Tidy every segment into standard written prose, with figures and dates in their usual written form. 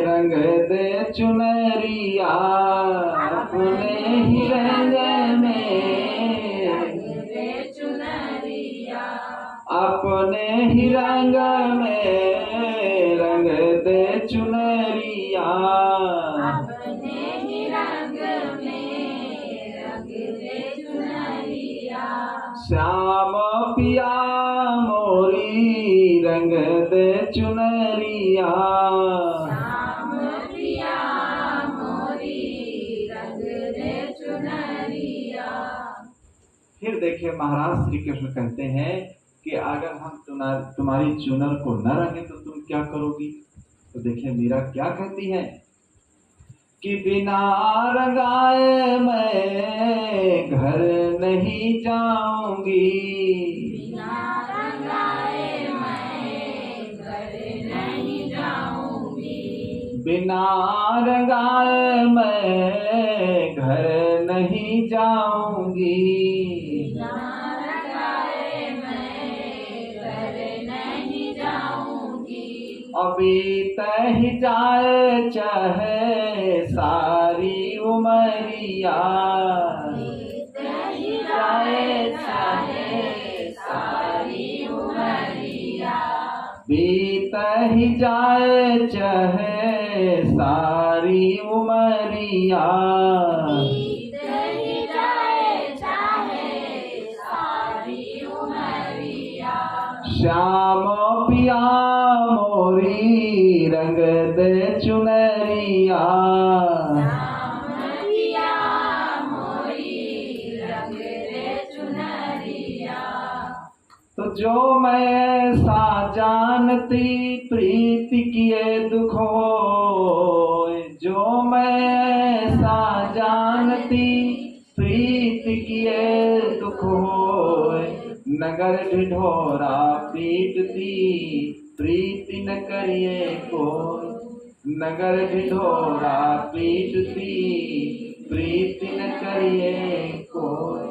रंग दे चुनरिया अपने ही रंग में, अपने ही रंग में रंग दे चुनरिया, श्याम पिया मोरी रंग दे चुनरिया, फिर देखिए महाराज श्री कृष्ण कहते हैं कि अगर हम तुम्हारी चुनर को न रंगे तो तुम क्या करोगी। तो देखिए मीरा क्या कहती है कि बिना रंगाए मैं घर नहीं जाऊंगी, बिना रंगाए मैं घर नहीं जाऊंगी, अभी तह जाए चाहे सारी उमरिया, बीत ही जाए चाहे सारी उमरिया, श्याम पिया मोरी रंग दे चुनरिया, तो जो मैं सा जानती प्रीति किए दुख होए, जो मैं सा जानती प्रीति किए दुख होए, नगर ढिढोरा पीटती प्रीति न करिए कोई, नगर ढिढोरा पीटती प्रीति न करिए कोई,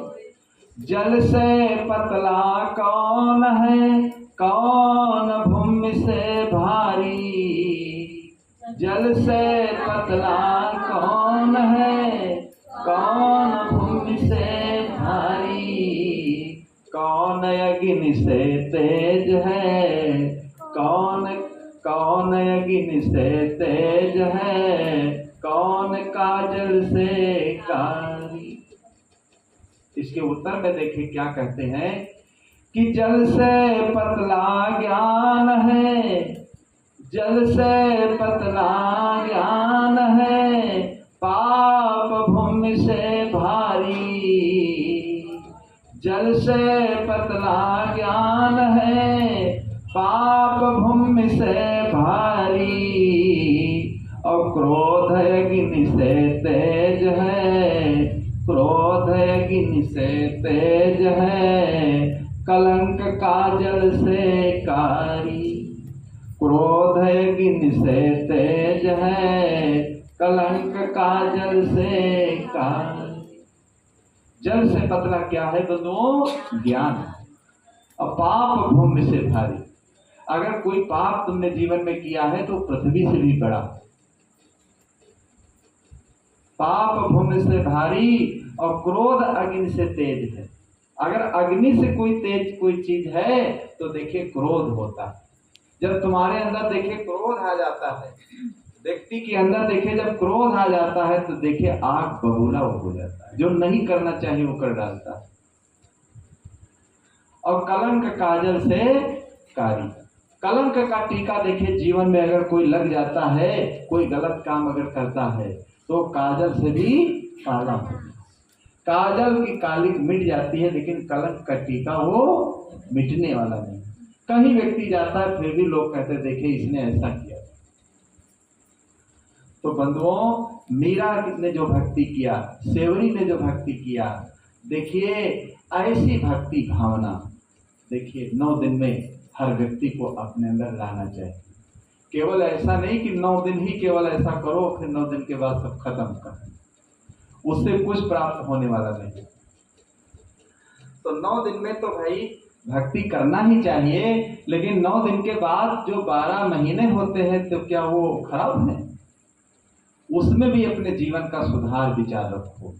जल से पतला कौन है कौन भूमि से भारी, जल से पतला कौन है कौन भूमि से भारी, कौन अग्नि से तेज है कौन कौन अग्नि से तेज है कौन काजल से कारी। इसके उत्तर में देखिए क्या कहते हैं कि जल से पतला ज्ञान है, जल से पतला ज्ञान है पाप भूमि से भारी, जल से पतला ज्ञान है पाप भूमि से भारी, और क्रोध अग्नि से तेज है, क्रोध अग्नि से तेज है कलंक काजल से कारी, क्रोध अग्नि से तेज है कलंक काजल से कारी। जल से पतला क्या है दोस्तों? ज्ञान। और पाप भूमि से भारी, अगर कोई पाप तुमने जीवन में किया है तो पृथ्वी से भी बड़ा, पाप भूमि से भारी और क्रोध अग्नि से तेज है। अगर अग्नि से कोई तेज कोई चीज है तो देखिए क्रोध होता है। जब तुम्हारे अंदर देखिए क्रोध आ जाता है, व्यक्ति के अंदर देखिए जब क्रोध आ जाता है तो देखिए आग बबूला हो जाता है, जो नहीं करना चाहिए वो कर डालता है। और कलंक काजल से कारी, कलंक का टीका देखिए जीवन में अगर कोई लग जाता है, कोई गलत काम अगर करता है तो काजल से भी काला होता है। काजल की कालिक मिट जाती है लेकिन कलंक का टीका वो मिटने वाला नहीं। कहीं व्यक्ति जाता है फिर भी लोग कहते देखिए इसने ऐसा किया। तो बंधुओं, मीरा ने जो भक्ति किया, सेवरी ने जो भक्ति किया, देखिए ऐसी भक्ति भावना देखिए 9 दिन में हर व्यक्ति को अपने अंदर लाना चाहिए। केवल ऐसा नहीं कि 9 दिन ही केवल ऐसा करो फिर 9 दिन के बाद सब खत्म कर, उससे कुछ प्राप्त होने वाला नहीं। तो 9 दिन में तो भाई भक्ति करना ही चाहिए, लेकिन 9 दिन के बाद जो 12 महीने होते हैं तो क्या वो खराब है? उसमें भी अपने जीवन का सुधार विचार रखो,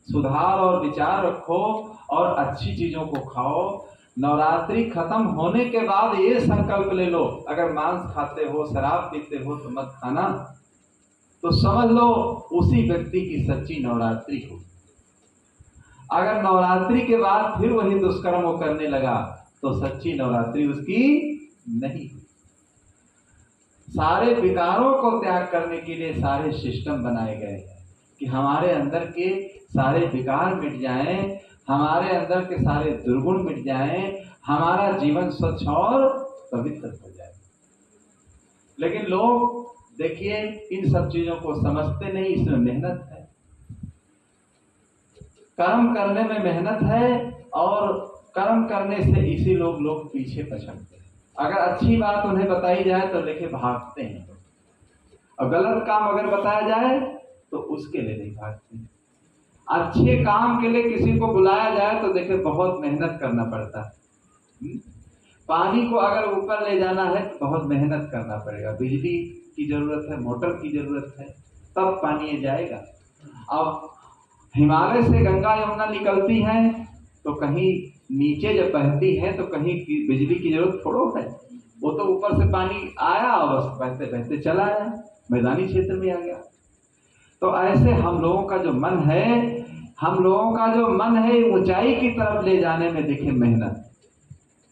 सुधार और विचार रखो और अच्छी चीजों को खाओ। नवरात्रि खत्म होने के बाद ये संकल्प ले लो, अगर मांस खाते हो, शराब पीते हो तो मत खाना, तो समझ लो उसी व्यक्ति की सच्ची नवरात्रि हो। अगर नवरात्रि के बाद फिर वही दुष्कर्म वो करने लगा तो सच्ची नवरात्रि उसकी नहीं। सारे विकारों को त्याग करने के लिए सारे सिस्टम बनाए गए हैं कि हमारे अंदर के सारे विकार मिट जाएं, हमारे अंदर के सारे दुर्गुण मिट जाएं, हमारा जीवन स्वच्छ और पवित्र हो जाए। लेकिन लोग देखिए इन सब चीजों को समझते नहीं, इसमें मेहनत है, कर्म करने में मेहनत है और कर्म करने से इसी लोग पीछे पछड़ते हैं। अगर अच्छी बात उन्हें बताई जाए तो लेके भागते हैं, और गलत काम अगर बताया जाए तो उसके लिए नहीं भागते हैं। अच्छे काम के लिए किसी को बुलाया जाए तो देखिए बहुत मेहनत करना पड़ता है। पानी को अगर ऊपर ले जाना है तो बहुत मेहनत करना पड़ेगा, बिजली की जरूरत है, मोटर की जरूरत है, तब पानी ये जाएगा। अब हिमालय से गंगा यमुना निकलती है तो कहीं नीचे जब बहती है तो कहीं बिजली की जरूरत थोड़ो है, वो तो ऊपर से पानी आया और बस बहते बहते चला आया, मैदानी क्षेत्र में आ गया। तो ऐसे हम लोगों का जो मन है ऊंचाई की तरफ ले जाने में देखिए मेहनत।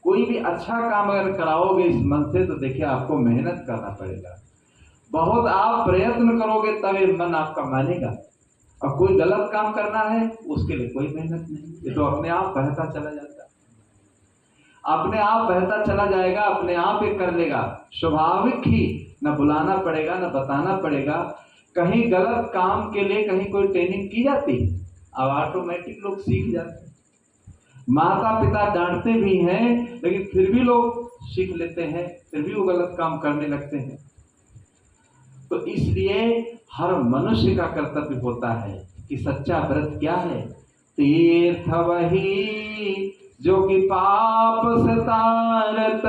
कोई भी अच्छा काम अगर कराओगे इस मन से तो देखिए आपको मेहनत करना पड़ेगा, बहुत आप प्रयत्न करोगे तब ये मन आपका मानेगा। और कोई गलत काम करना है उसके लिए कोई मेहनत नहीं, ये तो अपने आप बहता चला जाता है, अपने आप बहता चला जाएगा, अपने आप ये कर लेगा, स्वाभाविक ही, न बुलाना पड़ेगा न बताना पड़ेगा। कहीं गलत काम के लिए कहीं कोई ट्रेनिंग की जाती है, अब ऑटोमेटिक लोग सीख जाते हैं। माता पिता डांटते भी हैं लेकिन फिर भी लोग सीख लेते हैं, फिर भी वो गलत काम करने लगते हैं। तो इसलिए हर मनुष्य का कर्तव्य होता है कि सच्चा व्रत क्या है? तीर्थ वही जो कि पाप से तारत,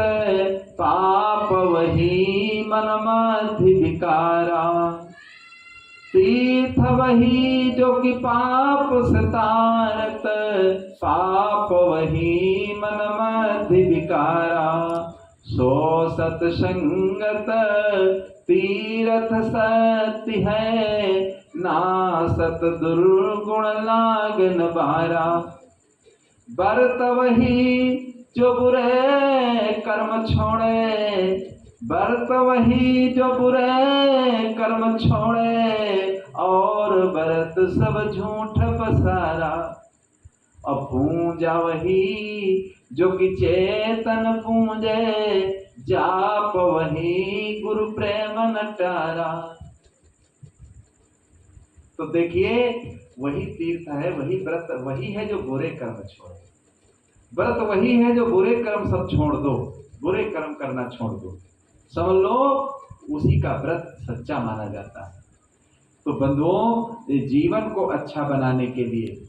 पाप वही मन मधि विकारा। तीर्थ वही जो कि पाप से तारत, पाप वही मन मधि विकारा। सो सतसंगत तीर्थ सत्य है, नासत दुर्गुण लागन बारा। बरत वही जो बुरे कर्म छोड़े, बरत वही जो बुरे कर्म छोड़े, और बरत सब झूठ पसारा। और पूजा वही जो कि चेतन पूजे, जाप वही गुरु प्रेम नटारा। तो देखिए वही तीर्थ है, वही व्रत वही है जो बुरे कर्म छोड़े, व्रत वही है जो बुरे कर्म सब छोड़ दो, बुरे कर्म करना छोड़ दो, समझ लो उसी का व्रत सच्चा माना जाता है। तो बंधुओं जीवन को अच्छा बनाने के लिए